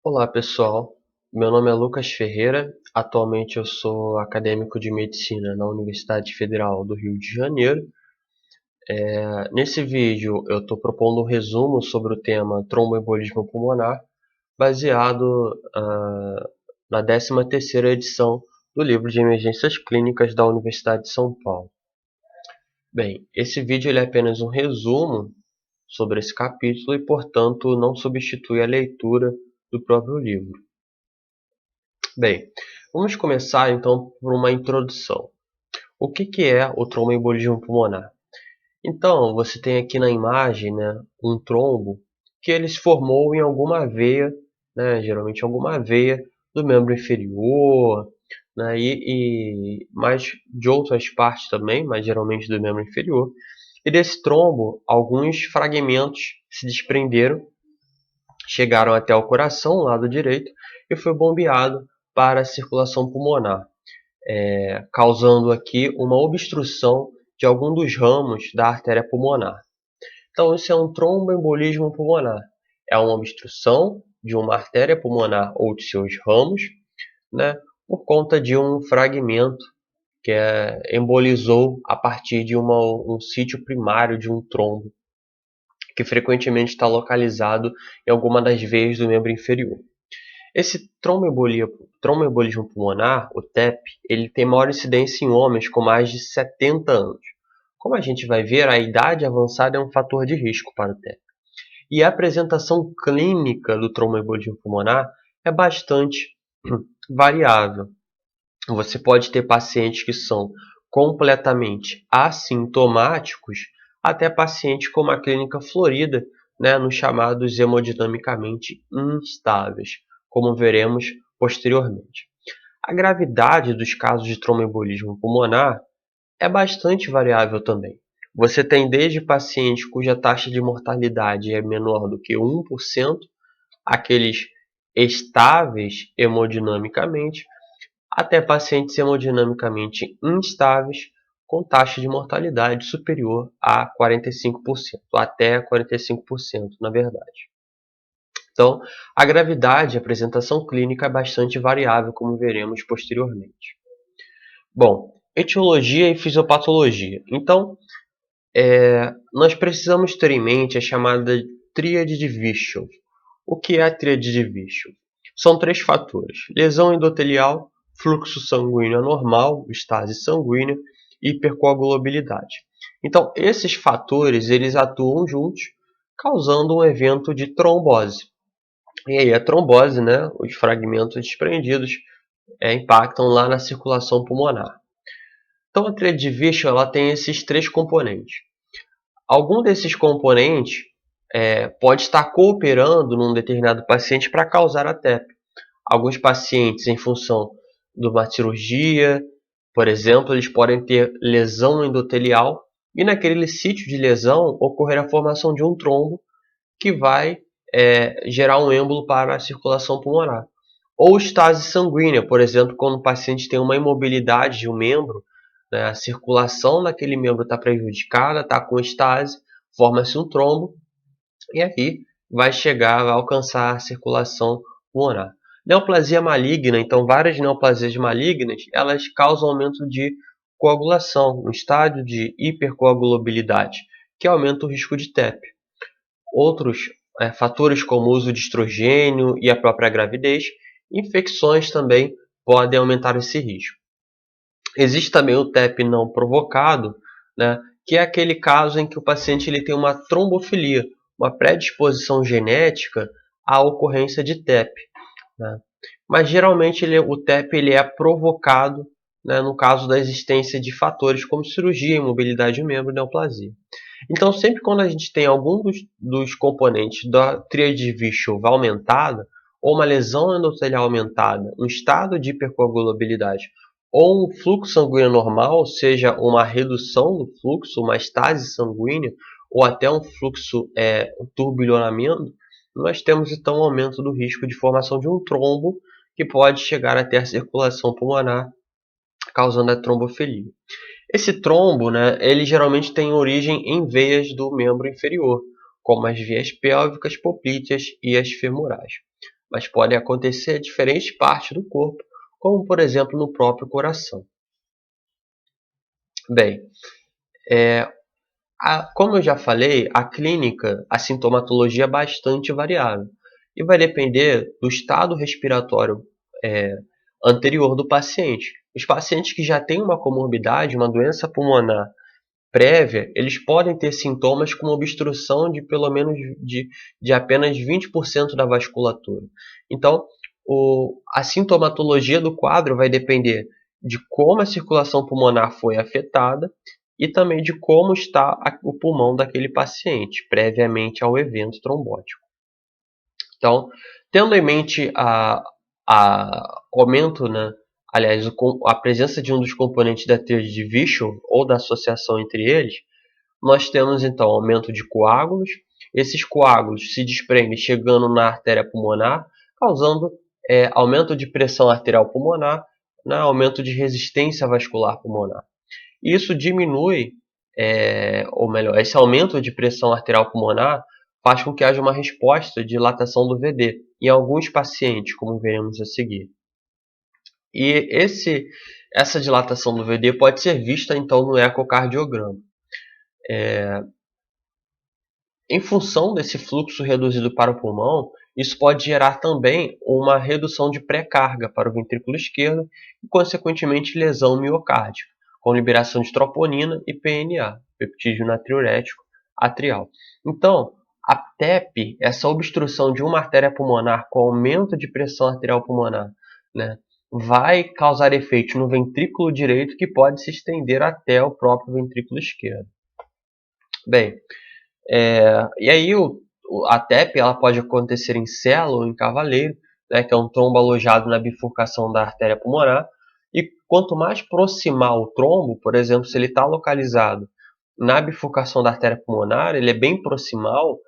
Olá pessoal, meu nome é Lucas Ferreira, atualmente eu sou acadêmico de medicina na Universidade Federal do Rio de Janeiro. Nesse vídeo eu estou propondo um resumo sobre o tema tromboembolismo pulmonar, baseado na 13ª edição do livro de emergências clínicas da Universidade de São Paulo. Bem, esse vídeo ele é apenas um resumo sobre esse capítulo e, portanto, não substitui a leitura do próprio livro. Bem, vamos começar então por uma introdução. O que é o tromboembolismo pulmonar? Então, você tem aqui na imagem, um trombo que ele se formou em alguma veia, geralmente alguma veia do membro inferior, mas de outras partes também, mas geralmente do membro inferior. E desse trombo, alguns fragmentos se desprenderam, chegaram até o coração, lado direito, e foi bombeado para a circulação pulmonar, causando aqui uma obstrução de algum dos ramos da artéria pulmonar. Então, isso é um tromboembolismo pulmonar. É uma obstrução de uma artéria pulmonar ou de seus ramos, por conta de um fragmento que embolizou a partir de um sítio primário de um trombo, que frequentemente está localizado em alguma das veias do membro inferior. Esse tromboembolismo pulmonar, o TEP, ele tem maior incidência em homens com mais de 70 anos. Como a gente vai ver, a idade avançada é um fator de risco para o TEP. E a apresentação clínica do tromboembolismo pulmonar é bastante variável. Você pode ter pacientes que são completamente assintomáticos, até pacientes com uma clínica florida, nos chamados hemodinamicamente instáveis, como veremos posteriormente. A gravidade dos casos de tromboembolismo pulmonar é bastante variável também. Você tem desde pacientes cuja taxa de mortalidade é menor do que 1%, aqueles estáveis hemodinamicamente, até pacientes hemodinamicamente instáveis com taxa de mortalidade superior a 45%, até 45%, na verdade. Então, a gravidade e a apresentação clínica é bastante variável, como veremos posteriormente. Bom, etiologia e fisiopatologia. Então, nós precisamos ter em mente a chamada tríade de Virchow. O que é a tríade de Virchow? São 3 fatores: lesão endotelial, fluxo sanguíneo anormal, estase sanguínea e hipercoagulabilidade. Então, esses fatores eles atuam juntos, causando um evento de trombose. E aí a trombose, os fragmentos desprendidos, impactam lá na circulação pulmonar. Então, a tríade de Virchow ela tem esses 3 componentes. Algum desses componentes pode estar cooperando num determinado paciente para causar a TEP. Alguns pacientes, em função de uma cirurgia, por exemplo, eles podem ter lesão endotelial e naquele sítio de lesão ocorrer a formação de um trombo que vai gerar um êmbolo para a circulação pulmonar. Ou estase sanguínea, por exemplo, quando o paciente tem uma imobilidade de um membro, a circulação naquele membro está prejudicada, está com estase, forma-se um trombo e aí vai alcançar a circulação pulmonar. Neoplasia maligna, então várias neoplasias malignas, elas causam aumento de coagulação, um estádio de hipercoagulabilidade, que aumenta o risco de TEP. Outros fatores como o uso de estrogênio e a própria gravidez, infecções também podem aumentar esse risco. Existe também o TEP não provocado, que é aquele caso em que o paciente ele tem uma trombofilia, uma predisposição genética à ocorrência de TEP. Mas geralmente o TEP ele é provocado, no caso da existência de fatores como cirurgia, imobilidade de membro e neoplasia. Então, sempre quando a gente tem algum dos componentes da tríade de Virchow aumentada, ou uma lesão endotelial aumentada, um estado de hipercoagulabilidade, ou um fluxo sanguíneo normal, seja uma redução do fluxo, uma estase sanguínea, ou até um fluxo, um turbilhonamento, nós temos então um aumento do risco de formação de um trombo que pode chegar até a circulação pulmonar, causando a trombofilia. Esse trombo, ele geralmente tem origem em veias do membro inferior, como as veias pélvicas, poplíteas e as femorais. mas podem acontecer em diferentes partes do corpo, como por exemplo no próprio coração. Bem, como eu já falei, a clínica, a sintomatologia é bastante variável e vai depender do estado respiratório anterior do paciente. Os pacientes que já têm uma comorbidade, uma doença pulmonar prévia, eles podem ter sintomas como obstrução de pelo menos de apenas 20% da vasculatura. Então, a sintomatologia do quadro vai depender de como a circulação pulmonar foi afetada e também de como está o pulmão daquele paciente, previamente ao evento trombótico. Então, tendo em mente aumento, né, aliás, a presença de um dos componentes da tríade de Virchow, ou da associação entre eles, nós temos então aumento de coágulos. Esses coágulos se desprendem chegando na artéria pulmonar, causando aumento de pressão arterial pulmonar, né, aumento de resistência vascular pulmonar. Isso diminui, ou melhor, esse aumento de pressão arterial pulmonar faz com que haja uma resposta de dilatação do VD em alguns pacientes, como veremos a seguir. E essa dilatação do VD pode ser vista então no ecocardiograma. Em função desse fluxo reduzido para o pulmão, isso pode gerar também uma redução de pré-carga para o ventrículo esquerdo e, consequentemente, lesão miocárdica, com liberação de troponina e PNA, peptídeo natriurético atrial. Então, a TEP, essa obstrução de uma artéria pulmonar com aumento de pressão arterial pulmonar, né, vai causar efeito no ventrículo direito que pode se estender até o próprio ventrículo esquerdo. Bem, e aí a TEP ela pode acontecer em célula ou em cavaleiro, né, que é um trombo alojado na bifurcação da artéria pulmonar. E quanto mais proximal o trombo, por exemplo, se ele está localizado na bifurcação da artéria pulmonar, ele é bem proximal,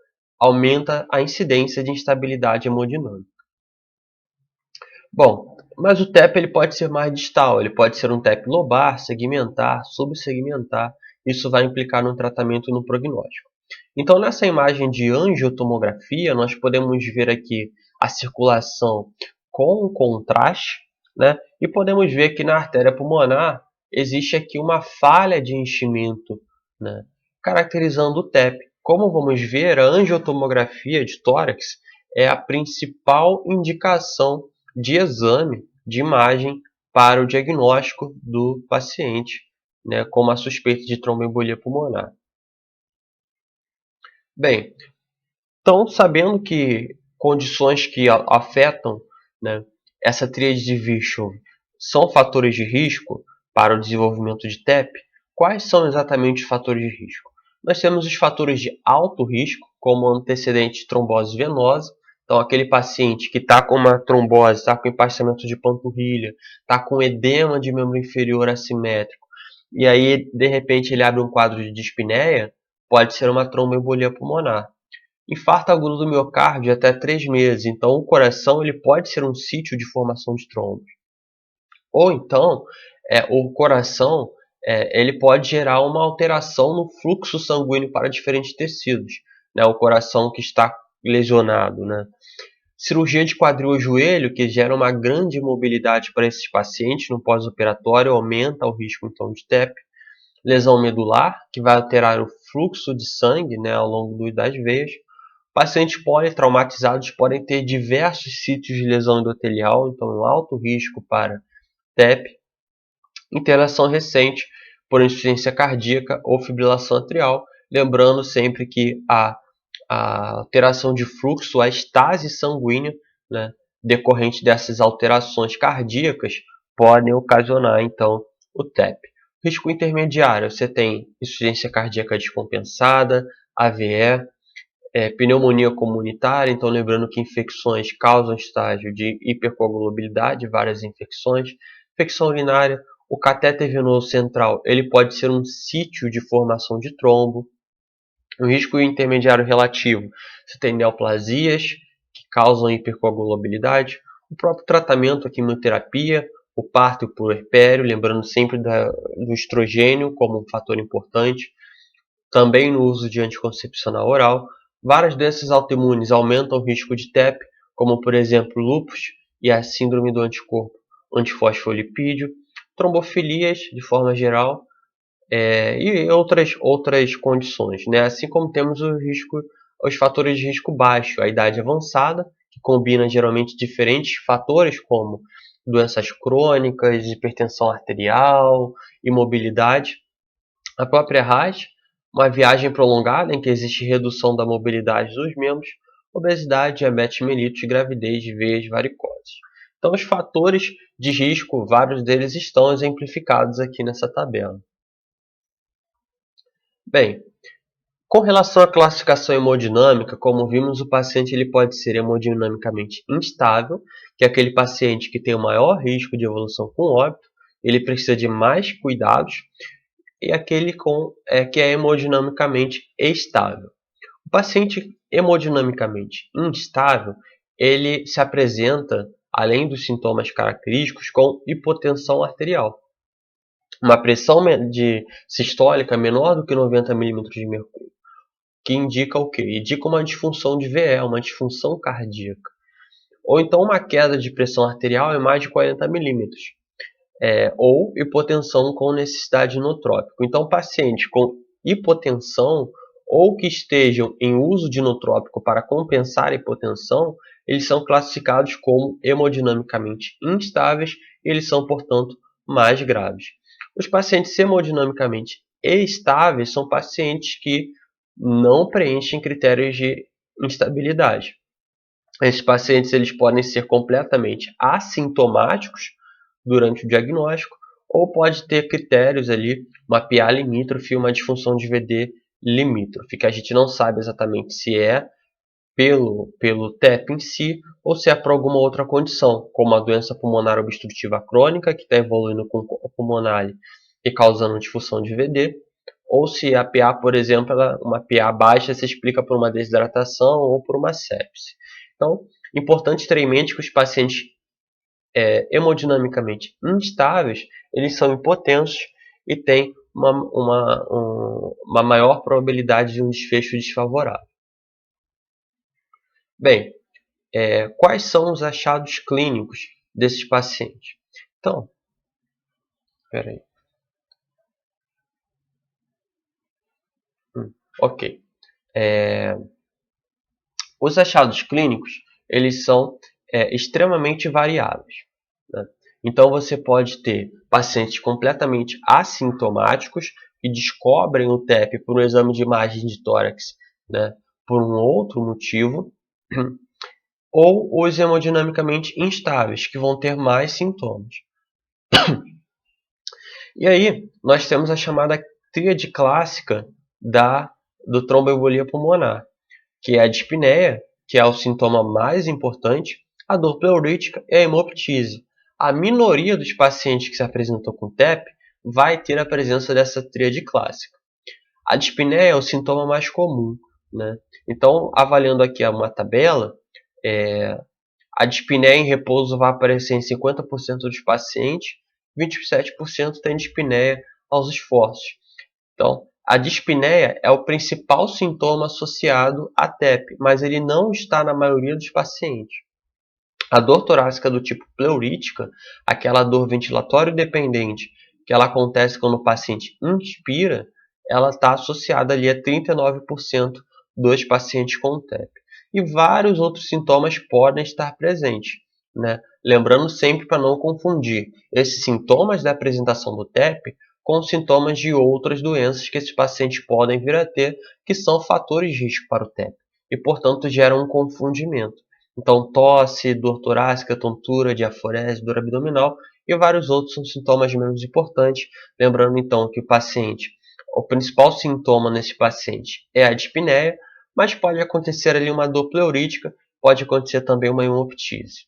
aumenta a incidência de instabilidade hemodinâmica. Bom, mas o TEP ele pode ser mais distal, ele pode ser um TEP lobar, segmentar, subsegmentar. Isso vai implicar no tratamento e no prognóstico. Então, nessa imagem de angiotomografia, nós podemos ver aqui a circulação com contraste, né? E podemos ver que na artéria pulmonar existe aqui uma falha de enchimento, né? Caracterizando o TEP. Como vamos ver, a angiotomografia de tórax é a principal indicação de exame de imagem para o diagnóstico do paciente, né, com uma suspeita de tromboembolia pulmonar. Bem, então sabendo que condições que afetam, né, essa tríade de Virchow são fatores de risco para o desenvolvimento de TEP, quais são exatamente os fatores de risco? Nós temos os fatores de alto risco, como antecedente de trombose venosa. Então, aquele paciente que está com uma trombose, está com empastamento de panturrilha, está com edema de membro inferior assimétrico, e aí, de repente, ele abre um quadro de dispneia, pode ser uma tromboembolia pulmonar. Infarto agudo do miocárdio até 3 meses. Então, o coração ele pode ser um sítio de formação de trombos. Ou então, o coração ele pode gerar uma alteração no fluxo sanguíneo para diferentes tecidos, né? O coração que está lesionado, né? Cirurgia de quadril ou joelho, que gera uma grande mobilidade para esses pacientes no pós-operatório, aumenta o risco então de TEP. Lesão medular, que vai alterar o fluxo de sangue, né, ao longo das veias. Pacientes politraumatizados podem ter diversos sítios de lesão endotelial, então um alto risco para TEP. Interação recente por insuficiência cardíaca ou fibrilação atrial, lembrando sempre que a alteração de fluxo, a estase sanguínea, né, decorrente dessas alterações cardíacas, podem ocasionar então o TEP. Risco intermediário, você tem insuficiência cardíaca descompensada, AVE, pneumonia comunitária, então lembrando que infecções causam estágio de hipercoagulabilidade, várias infecções. Infecção urinária, o catéter venoso central, ele pode ser um sítio de formação de trombo. O risco intermediário relativo, você tem neoplasias que causam hipercoagulabilidade. O próprio tratamento, a quimioterapia, o parto e o puerpério, lembrando sempre do estrogênio como um fator importante. Também no uso de anticoncepcional oral. Várias doenças autoimunes aumentam o risco de TEP, como por exemplo lúpus e a síndrome do anticorpo antifosfolipídio, trombofilias de forma geral, e outras condições, né? Assim como temos os fatores de risco baixo, a idade avançada, que combina geralmente diferentes fatores como doenças crônicas, hipertensão arterial, imobilidade, a própria RAS, uma viagem prolongada em que existe redução da mobilidade dos membros, obesidade, diabetes mellitus, gravidez, veias varicosas. Então, os fatores de risco, vários deles estão exemplificados aqui nessa tabela. Bem, com relação à classificação hemodinâmica, como vimos, o paciente ele pode ser hemodinamicamente instável, que é aquele paciente que tem o maior risco de evolução com óbito, ele precisa de mais cuidados, e aquele que é hemodinamicamente estável. O paciente hemodinamicamente instável, ele se apresenta, além dos sintomas característicos, com hipotensão arterial. Uma pressão sistólica menor do que 90 milímetros de mercúrio, que indica o quê? Indica uma disfunção de VE, uma disfunção cardíaca. Ou então uma queda de pressão arterial em mais de 40 milímetros. Ou hipotensão com necessidade de inotrópico. Então, pacientes com hipotensão ou que estejam em uso de inotrópico para compensar a hipotensão, eles são classificados como hemodinamicamente instáveis e eles são, portanto, mais graves. Os pacientes hemodinamicamente estáveis são pacientes que não preenchem critérios de instabilidade. Esses pacientes eles podem ser completamente assintomáticos durante o diagnóstico, ou pode ter critérios ali, uma PA limítrofe e uma disfunção de VD limítrofe, que a gente não sabe exatamente se é pelo TEP em si, ou se é por alguma outra condição, como a doença pulmonar obstrutiva crônica, que está evoluindo com pulmonar e causando disfunção de VD, ou se a PA, por exemplo, uma PA baixa se explica por uma desidratação ou por uma sepse. Então, importante ter em mente que os pacientes hemodinamicamente instáveis, eles são hipotensos e têm uma maior probabilidade de um desfecho desfavorável. Bem, quais são os achados clínicos desses pacientes? Então, espera aí. Ok. Os achados clínicos, eles são extremamente variáveis, né? Então, você pode ter pacientes completamente assintomáticos que descobrem o TEP por um exame de imagem de tórax, né, por um outro motivo, ou os hemodinamicamente instáveis, que vão ter mais sintomas. E aí, nós temos a chamada tríade clássica do tromboembolia pulmonar, que é a dispneia, que é o sintoma mais importante, a dor pleurítica e a hemoptise. A minoria dos pacientes que se apresentam com TEP vai ter a presença dessa tríade clássica. A dispneia é o sintoma mais comum, né? Então, avaliando aqui uma tabela, a dispneia em repouso vai aparecer em 50% dos pacientes, 27% tem dispneia aos esforços. Então, a dispneia é o principal sintoma associado à TEP, mas ele não está na maioria dos pacientes. A dor torácica do tipo pleurítica, aquela dor ventilatório dependente, que ela acontece quando o paciente inspira, ela está associada ali a 39% dos pacientes com TEP. E vários outros sintomas podem estar presentes, né? Lembrando sempre para não confundir esses sintomas da apresentação do TEP com sintomas de outras doenças que esses pacientes podem vir a ter, que são fatores de risco para o TEP, e portanto geram um confundimento. Então, tosse, dor torácica, tontura, diaforese, dor abdominal e vários outros são sintomas menos importantes. Lembrando então que o principal sintoma nesse paciente é a dispneia, mas pode acontecer ali uma dor pleurítica, pode acontecer também uma hemoptise.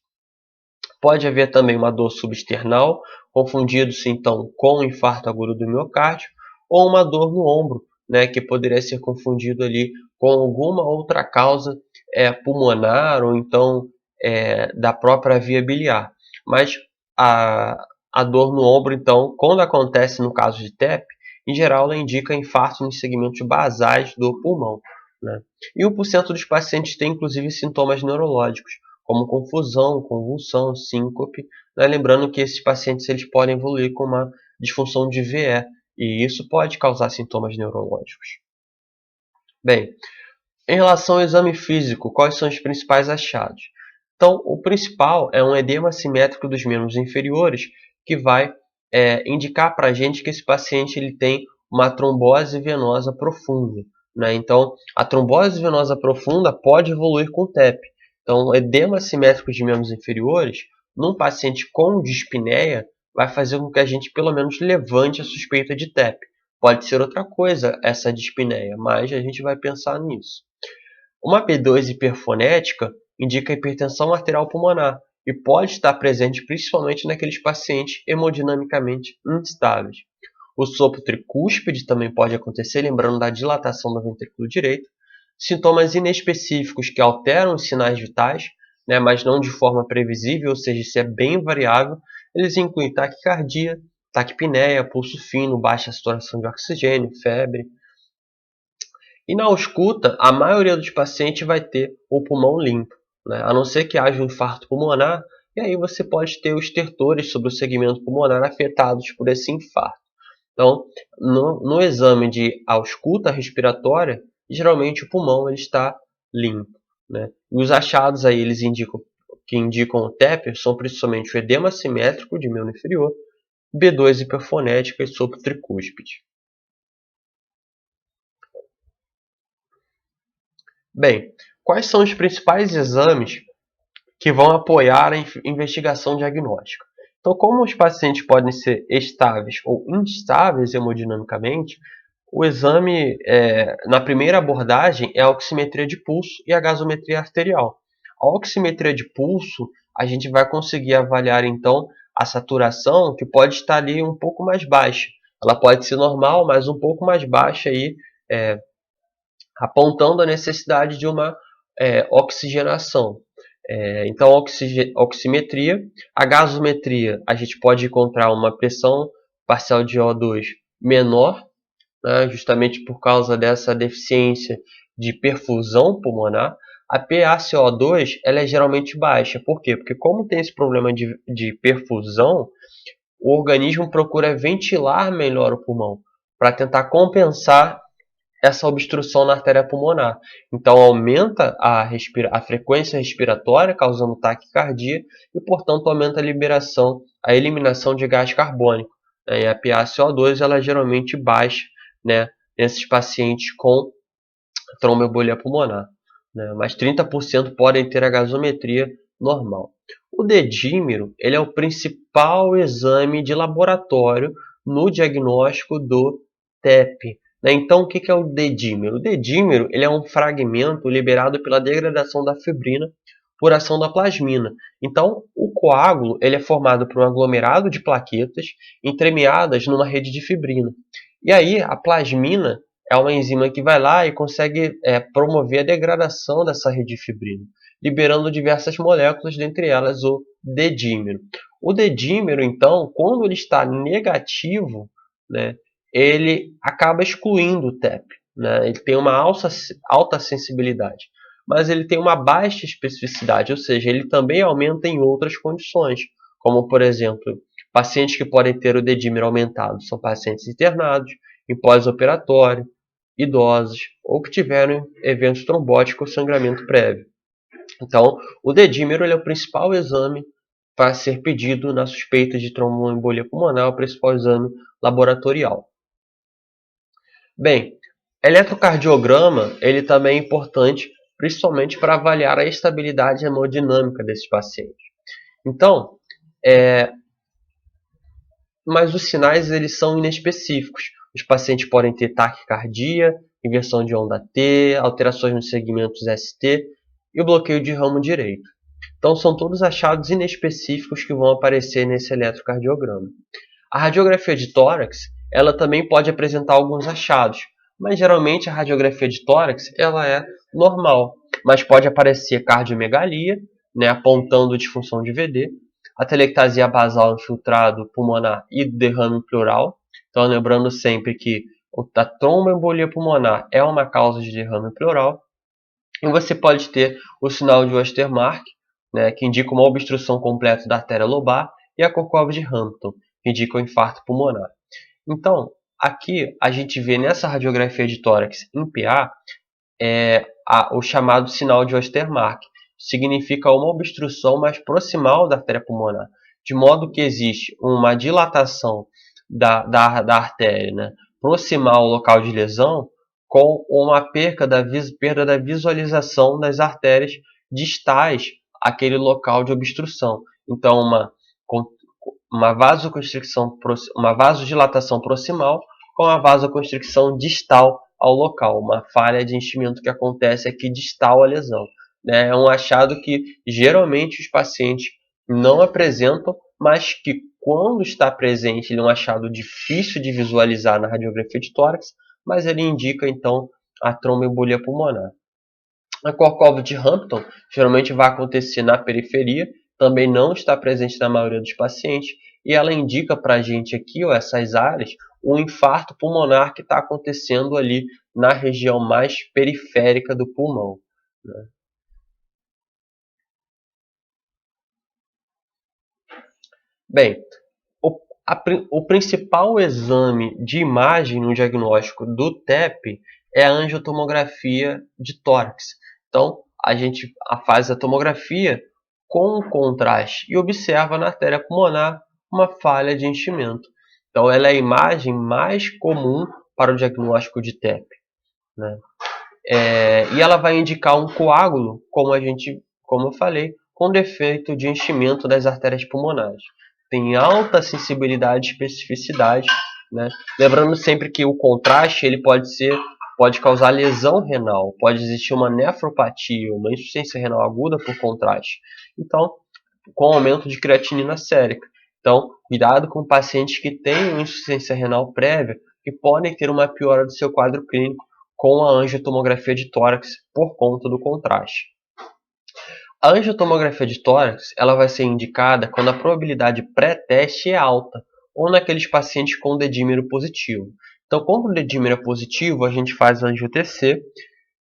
Pode haver também uma dor substernal, confundido-se então com um infarto agudo do miocárdio, ou uma dor no ombro, né, que poderia ser confundido ali com alguma outra causa pulmonar ou então da própria via biliar. Mas a dor no ombro, então, quando acontece no caso de TEP, em geral ela indica infarto nos segmentos basais do pulmão, né? E 1% dos pacientes têm inclusive sintomas neurológicos, como confusão, convulsão, síncope, né? Lembrando que esses pacientes eles podem evoluir com uma disfunção de VE, e isso pode causar sintomas neurológicos. Bem, em relação ao exame físico, quais são os principais achados? Então, o principal é um edema assimétrico dos membros inferiores, que vai indicar para a gente que esse paciente ele tem uma trombose venosa profunda, né? Então, a trombose venosa profunda pode evoluir com TEP. Então, o edema assimétrico de membros inferiores, num paciente com dispneia, vai fazer com que a gente pelo menos levante a suspeita de TEP. Pode ser outra coisa essa dispneia, mas a gente vai pensar nisso. Uma P2 hiperfonética indica hipertensão arterial pulmonar e pode estar presente principalmente naqueles pacientes hemodinamicamente instáveis. O sopro tricúspide também pode acontecer, lembrando da dilatação do ventrículo direito. Sintomas inespecíficos que alteram os sinais vitais, né, mas não de forma previsível, ou seja, isso é bem variável. Eles incluem taquicardia, taquipneia, pulso fino, baixa saturação de oxigênio, febre. E na ausculta, a maioria dos pacientes vai ter o pulmão limpo, né? A não ser que haja um infarto pulmonar, e aí você pode ter os estertores sobre o segmento pulmonar afetados por esse infarto. Então, no exame de ausculta respiratória, geralmente o pulmão ele está limpo, né? E os achados aí que indicam o TEP são principalmente o edema assimétrico de membro inferior, B2 hiperfonética e sopro tricúspide. Bem, quais são os principais exames que vão apoiar a investigação diagnóstica? Então, como os pacientes podem ser estáveis ou instáveis hemodinamicamente, o exame, na primeira abordagem, é a oximetria de pulso e a gasometria arterial. A oximetria de pulso, a gente vai conseguir avaliar, então, a saturação, que pode estar ali um pouco mais baixa. Ela pode ser normal, mas um pouco mais baixa aí, apontando a necessidade de uma oxigenação. Então, oximetria. A gasometria, a gente pode encontrar uma pressão parcial de O2 menor, né, justamente por causa dessa deficiência de perfusão pulmonar. A PaCO2 ela é geralmente baixa. Por quê? Porque como tem esse problema de perfusão, o organismo procura ventilar melhor o pulmão para tentar compensar essa obstrução na artéria pulmonar. Então, aumenta a frequência respiratória, causando taquicardia, e, portanto, aumenta a eliminação de gás carbônico. Né? E a PaCO2 ela é geralmente baixa, né, nesses pacientes com tromboembolia pulmonar. Né? Mas 30% podem ter a gasometria normal. O dedímero ele é o principal exame de laboratório no diagnóstico do TEP. Então, o que é o dedímero? O dedímero ele é um fragmento liberado pela degradação da fibrina por ação da plasmina. Então, o coágulo ele é formado por um aglomerado de plaquetas entremeadas numa rede de fibrina. E aí, a plasmina é uma enzima que vai lá e consegue promover a degradação dessa rede de fibrina, liberando diversas moléculas, dentre elas o dedímero. O dedímero, então, quando ele está negativo, né, ele acaba excluindo o TEP. Né? Ele tem uma alta sensibilidade, mas ele tem uma baixa especificidade, ou seja, ele também aumenta em outras condições, como, por exemplo, pacientes que podem ter o dedímero aumentado são pacientes internados, em pós-operatório, idosos ou que tiveram eventos trombóticos ou sangramento prévio. Então, o dedímero ele é o principal exame para ser pedido na suspeita de tromboembolia pulmonar, o principal exame laboratorial. Bem, eletrocardiograma ele também é importante, principalmente para avaliar a estabilidade hemodinâmica desses pacientes. Então, mas os sinais eles são inespecíficos. Os pacientes podem ter taquicardia, inversão de onda T, alterações nos segmentos ST e o bloqueio de ramo direito. Então, são todos achados inespecíficos que vão aparecer nesse eletrocardiograma. A radiografia de tórax ela também pode apresentar alguns achados, mas geralmente a radiografia de tórax ela é normal, mas pode aparecer cardiomegalia, né, apontando disfunção de VD, a telectasia basal infiltrado pulmonar e derrame pleural. Então, lembrando sempre que a tromboembolia pulmonar é uma causa de derrame pleural. E você pode ter o sinal de Westermarck, né, que indica uma obstrução completa da artéria lobar, e a Korkov de Hampton, que indica o infarto pulmonar. Então, aqui a gente vê nessa radiografia de tórax em PA o chamado sinal de Ostermark. Significa uma obstrução mais proximal da artéria pulmonar, de modo que existe uma dilatação da artéria, né, proximal ao local de lesão, com uma perda da visualização das artérias distais àquele local de obstrução. Então, uma vasoconstricção, uma vasodilatação proximal com a vasoconstricção distal ao local, uma falha de enchimento que acontece aqui distal à lesão. É um achado que geralmente os pacientes não apresentam, mas que quando está presente ele é um achado difícil de visualizar na radiografia de tórax, mas ele indica então a tromboembolia pulmonar. A Korkov de Hampton geralmente vai acontecer na periferia, também não está presente na maioria dos pacientes, e ela indica para a gente aqui, essas áreas, um infarto pulmonar que está acontecendo ali na região mais periférica do pulmão, né? Bem, o principal exame de imagem no diagnóstico do TEP é a angiotomografia de tórax. Então, a gente faz a tomografia com contraste e observa na artéria pulmonar uma falha de enchimento. Então, ela é a imagem mais comum para o diagnóstico de TEP, né? E ela vai indicar um coágulo, como eu falei, com defeito de enchimento das artérias pulmonares. Tem alta sensibilidade e especificidade, né? Lembrando sempre que o contraste ele pode causar lesão renal, pode existir uma nefropatia, uma insuficiência renal aguda por contraste. Então, com aumento de creatinina sérica. Então, cuidado com pacientes que têm uma insuficiência renal prévia, que podem ter uma piora do seu quadro clínico com a angiotomografia de tórax por conta do contraste. A angiotomografia de tórax ela vai ser indicada quando a probabilidade pré-teste é alta, ou naqueles pacientes com dedímero positivo. Então, quando o dedímero é positivo, a gente faz a angio-TC,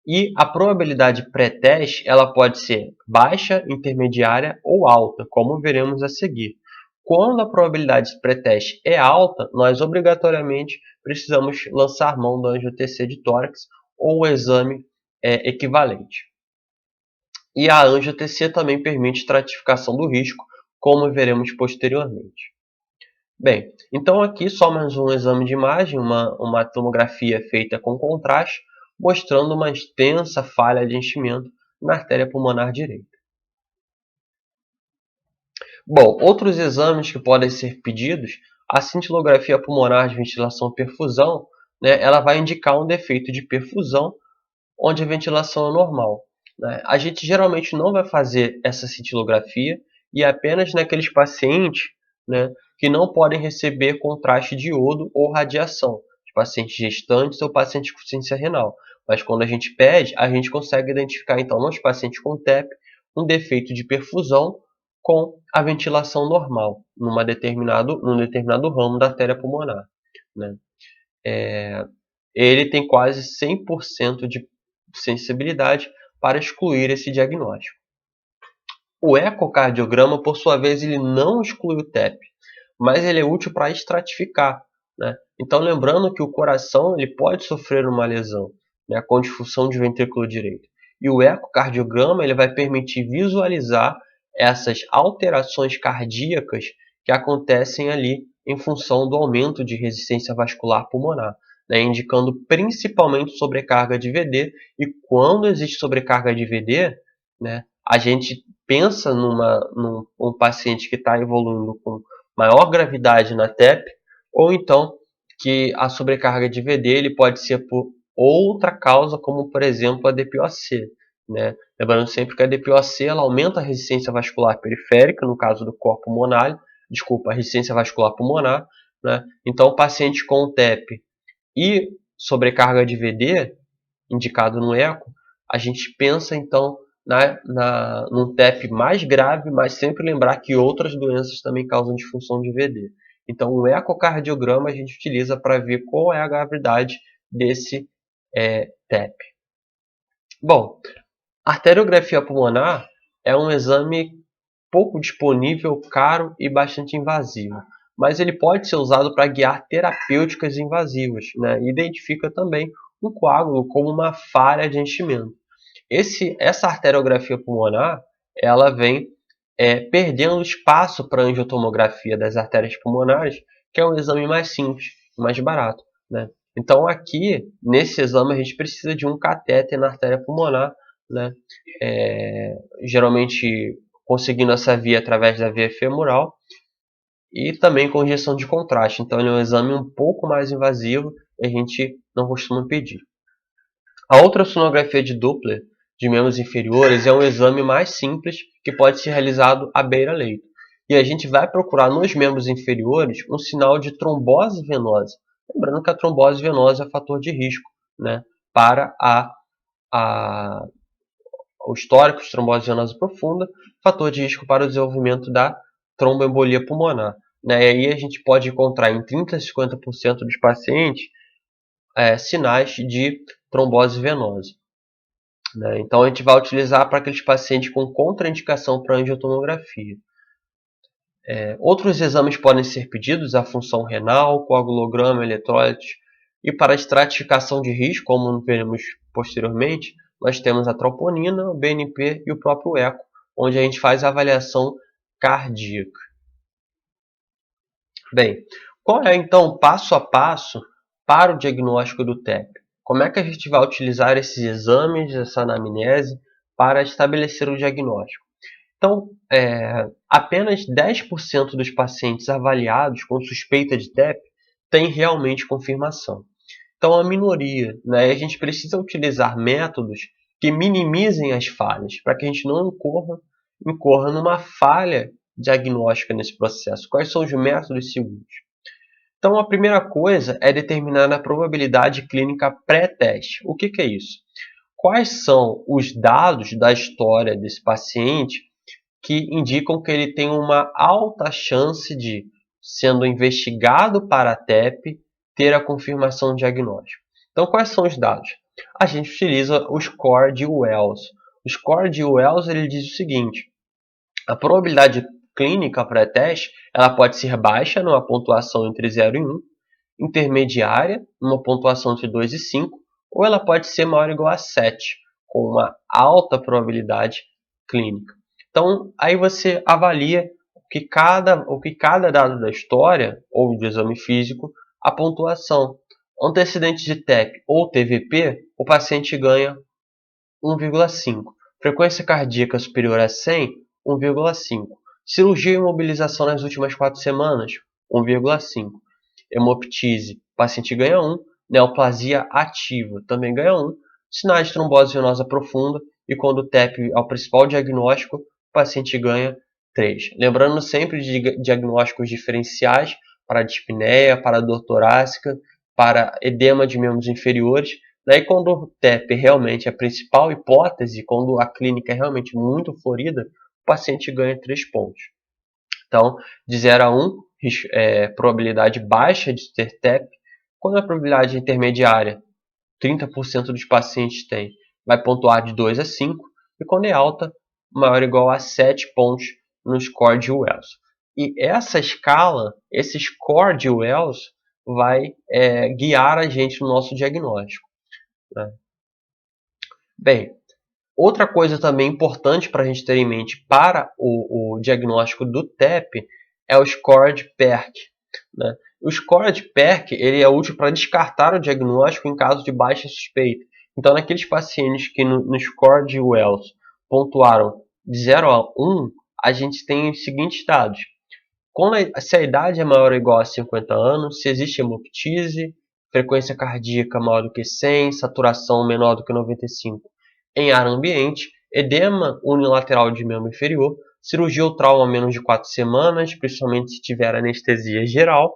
e a probabilidade pré-teste ela pode ser baixa, intermediária ou alta, como veremos a seguir. Quando a probabilidade pré-teste é alta, nós obrigatoriamente precisamos lançar mão do angio-TC de tórax ou o exame equivalente. E a angio-TC também permite estratificação do risco, como veremos posteriormente. Bem, então aqui só mais um exame de imagem, uma tomografia feita com contraste, mostrando uma extensa falha de enchimento na artéria pulmonar direita. Bom, outros exames que podem ser pedidos, a cintilografia pulmonar de ventilação e perfusão, né, ela vai indicar um defeito de perfusão, onde a ventilação é normal, né? A gente geralmente não vai fazer essa cintilografia e apenas naqueles pacientes, né, que não podem receber contraste de iodo ou radiação, de pacientes gestantes ou pacientes com insuficiência renal. Mas quando a gente pede, a gente consegue identificar então nos pacientes com TEP um defeito de perfusão com a ventilação normal num determinado ramo da artéria pulmonar, né? Ele tem quase 100% de sensibilidade para excluir esse diagnóstico. O ecocardiograma, por sua vez, ele não exclui o TEP, mas ele é útil para estratificar, né? Então, lembrando que o coração ele pode sofrer uma lesão, né, com disfunção de ventrículo direito. E o ecocardiograma ele vai permitir visualizar essas alterações cardíacas que acontecem ali em função do aumento de resistência vascular pulmonar, né, indicando principalmente sobrecarga de VD. E quando existe sobrecarga de VD, né, a gente pensa num paciente que está evoluindo com maior gravidade na TEP, ou então que a sobrecarga de VD ele pode ser por outra causa, como por exemplo a DPOC, né? Lembrando sempre que a DPOC ela aumenta a resistência vascular periférica, no caso do corpo pulmonar, a resistência vascular pulmonar, né? Então o paciente com TEP e sobrecarga de VD, indicado no eco, a gente pensa então num TEP mais grave, mas sempre lembrar que outras doenças também causam disfunção de VD. Então o ecocardiograma a gente utiliza para ver qual é a gravidade desse TEP. Bom, a arteriografia pulmonar é um exame pouco disponível, caro e bastante invasivo. Mas ele pode ser usado para guiar terapêuticas invasivas, né? Identifica também um coágulo como uma falha de enchimento. Essa arteriografia pulmonar, ela vem perdendo espaço para a angiotomografia das artérias pulmonares, que é um exame mais simples, mais barato, né? Então aqui, nesse exame, a gente precisa de um catéter na artéria pulmonar, né? Geralmente conseguindo essa via através da via femoral e também com injeção de contraste. Então ele é um exame um pouco mais invasivo e a gente não costuma pedir. A ultrassonografia de Doppler de membros inferiores é um exame mais simples que pode ser realizado à beira-leito. E a gente vai procurar nos membros inferiores um sinal de trombose venosa. Lembrando que a trombose venosa é fator de risco, né, para o histórico de trombose venosa profunda, fator de risco para o desenvolvimento da tromboembolia pulmonar, né? E aí a gente pode encontrar em 30 a 50% dos pacientes sinais de trombose venosa, né? Então a gente vai utilizar para aqueles pacientes com contraindicação para angiotomografia. Outros exames podem ser pedidos, a função renal, coagulograma, eletrólitos, e para a estratificação de risco, como veremos posteriormente, nós temos a troponina, o BNP e o próprio eco, onde a gente faz a avaliação cardíaca. Bem, qual é então o passo a passo para o diagnóstico do TEP? Como é que a gente vai utilizar esses exames, essa anamnese, para estabelecer o diagnóstico? Então, apenas 10% dos pacientes avaliados com suspeita de TEP têm realmente confirmação. Então, a minoria, né, a gente precisa utilizar métodos que minimizem as falhas, para que a gente não incorra numa falha diagnóstica nesse processo. Quais são os métodos seguros? Então, a primeira coisa é determinar a probabilidade clínica pré-teste. O que é isso? Quais são os dados da história desse paciente que indicam que ele tem uma alta chance de, sendo investigado para a TEP, ter a confirmação diagnóstica. Então, quais são os dados? A gente utiliza o score de Wells. O score de Wells ele diz o seguinte: a probabilidade clínica pré-teste ela pode ser baixa, numa pontuação entre 0 e 1, intermediária, numa pontuação entre 2 e 5, ou ela pode ser maior ou igual a 7, com uma alta probabilidade clínica. Então, aí você avalia o que cada dado da história, ou do exame físico, a pontuação. Antecedentes de TEP ou TVP, o paciente ganha 1,5. Frequência cardíaca superior a 100, 1,5. Cirurgia e imobilização nas últimas 4 semanas, 1,5. Hemoptise, o paciente ganha 1. Neoplasia ativa, também ganha 1. Sinais de trombose venosa profunda, e quando o TEP é o principal diagnóstico, o paciente ganha 3. Lembrando sempre de diagnósticos diferenciais para dispneia, para dor torácica, para edema de membros inferiores. Daí, quando o TEP realmente é a principal hipótese, quando a clínica é realmente muito florida, o paciente ganha 3 pontos. Então, de 0 a 1, probabilidade baixa de ter TEP. Quando a probabilidade intermediária, 30% dos pacientes tem, vai pontuar de 2 a 5. E quando é alta, maior ou igual a 7 pontos no score de Wells. E essa escala, esse score de Wells, vai guiar a gente no nosso diagnóstico, né? Bem, outra coisa também importante para a gente ter em mente para o diagnóstico do TEP é o score de PERC, né? O score de PERC ele é útil para descartar o diagnóstico em caso de baixa suspeita. Então, naqueles pacientes que no score de Wells pontuaram de 0 a 1, a gente tem os seguintes dados. Se a idade é maior ou igual a 50 anos, se existe hemoptise, frequência cardíaca maior do que 100, saturação menor do que 95 em ar ambiente, edema unilateral de membro inferior, cirurgia ou trauma menos de 4 semanas, principalmente se tiver anestesia geral,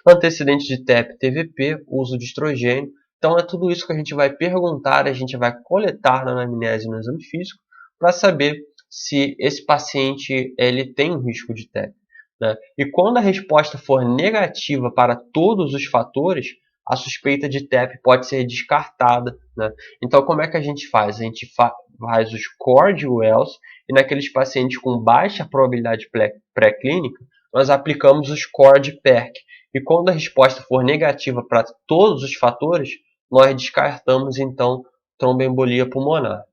antecedentes de TEP, TVP, uso de estrogênio. Então é tudo isso que a gente vai perguntar, a gente vai coletar na anamnese no exame físico para saber se esse paciente ele tem um risco de TEP, né? E quando a resposta for negativa para todos os fatores, a suspeita de TEP pode ser descartada, né? Então, como é que a gente faz? A gente faz o score de Wells e naqueles pacientes com baixa probabilidade pré-clínica, nós aplicamos o score de PERC. E quando a resposta for negativa para todos os fatores, nós descartamos então tromboembolia pulmonar.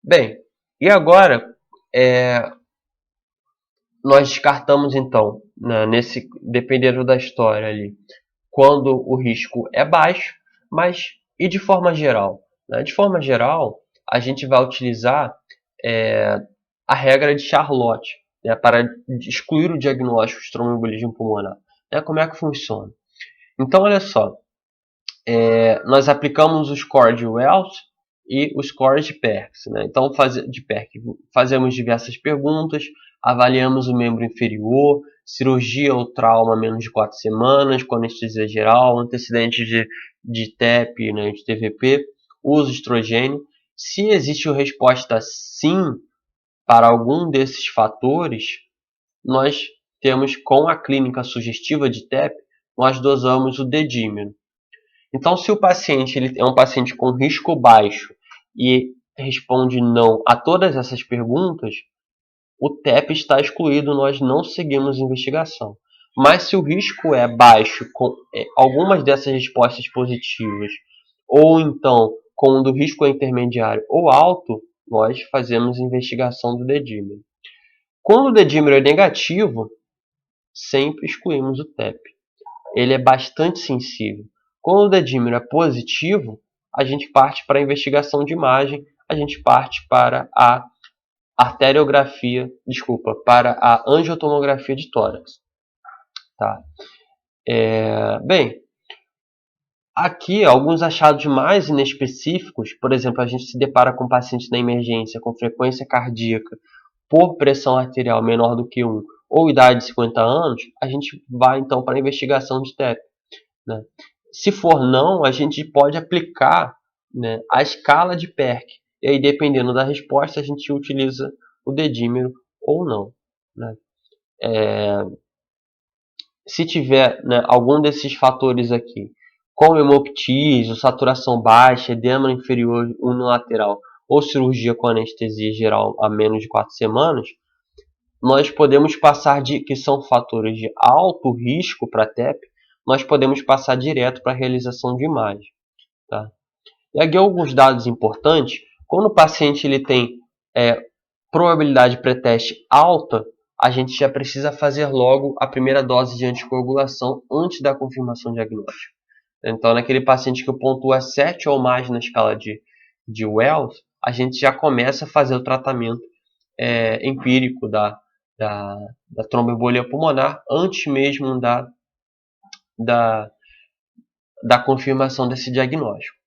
Bem, e agora nós descartamos então, né, dependendo da história ali, quando o risco é baixo, mas e de forma geral? Né? De forma geral, a gente vai utilizar a regra de Charlotte, né, para excluir o diagnóstico de tromboembolismo pulmonar. Né? Como é que funciona? Então, olha só, nós aplicamos o score de Wells e o score de Perks. Né? Então, fazemos diversas perguntas, avaliamos o membro inferior, cirurgia ou trauma menos de 4 semanas, com anestesia geral, antecedentes de TEP, né, de TVP, uso de estrogênio. Se existe resposta sim para algum desses fatores, nós temos, com a clínica sugestiva de TEP, nós dosamos o dedímero. Então, se o paciente ele é um paciente com risco baixo e responde não a todas essas perguntas, o TEP está excluído, nós não seguimos investigação. Mas se o risco é baixo, com algumas dessas respostas positivas, ou então quando o risco é intermediário ou alto, nós fazemos investigação do dedímero. Quando o dedímero é negativo, sempre excluímos o TEP. Ele é bastante sensível. Quando o dedímero é positivo, a gente parte para a investigação de imagem, a gente parte para a para a angiotomografia de tórax. Tá? Bem, aqui alguns achados mais inespecíficos, por exemplo, a gente se depara com pacientes na emergência com frequência cardíaca por pressão arterial menor do que 1 ou idade de 50 anos, a gente vai então para a investigação de TEP. Né? Se for não, a gente pode aplicar, né, a escala de PERC. E aí, dependendo da resposta, a gente utiliza o dedímero ou não. Né? Se tiver, né, algum desses fatores aqui, como hemoptise, saturação baixa, edema inferior unilateral ou cirurgia com anestesia geral a menos de 4 semanas, nós podemos passar que são fatores de alto risco para TEP, nós podemos passar direto para a realização de imagem. Tá? E aqui alguns dados importantes. Quando o paciente ele tem probabilidade pré-teste alta, a gente já precisa fazer logo a primeira dose de anticoagulação antes da confirmação diagnóstica. Então, naquele paciente que pontua 7 ou mais na escala de Wells, a gente já começa a fazer o tratamento empírico da tromboembolia pulmonar antes mesmo da confirmação desse diagnóstico.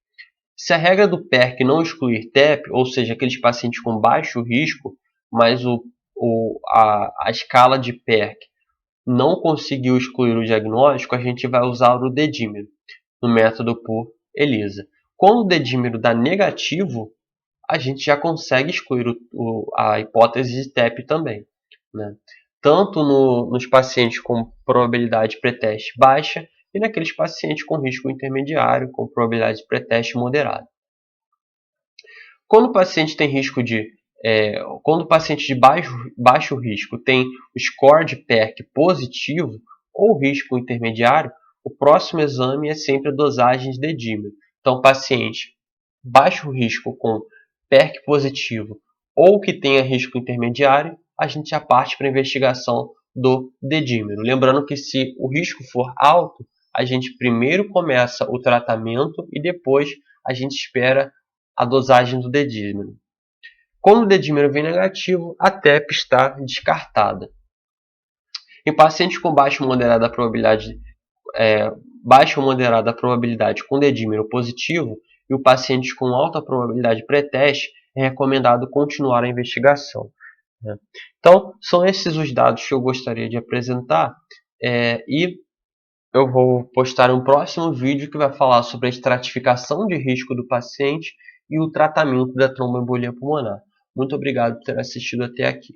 Se a regra do PERC não excluir TEP, ou seja, aqueles pacientes com baixo risco, mas a escala de PERC não conseguiu excluir o diagnóstico, a gente vai usar o dedímero, no método por ELISA. Quando o dedímero dá negativo, a gente já consegue excluir a hipótese de TEP também. Né? Tanto nos pacientes com probabilidade pré-teste baixa e naqueles pacientes com risco intermediário, com probabilidade pré-teste moderada. Quando o paciente tem risco quando o paciente de baixo risco tem o score de PERC positivo ou risco intermediário, o próximo exame é sempre a dosagem de dedímero. Então, paciente baixo risco com PERC positivo ou que tenha risco intermediário, a gente já parte para a investigação do dedímero. Lembrando que se o risco for alto, a gente primeiro começa o tratamento e depois a gente espera a dosagem do dedímero. Quando o dedímero vem negativo, a TEP está descartada. Em pacientes com baixa ou moderada probabilidade com dedímero positivo e o paciente com alta probabilidade pré-teste, é recomendado continuar a investigação. Né? Então, são esses os dados que eu gostaria de apresentar e eu vou postar um próximo vídeo que vai falar sobre a estratificação de risco do paciente e o tratamento da tromboembolia pulmonar. Muito obrigado por ter assistido até aqui.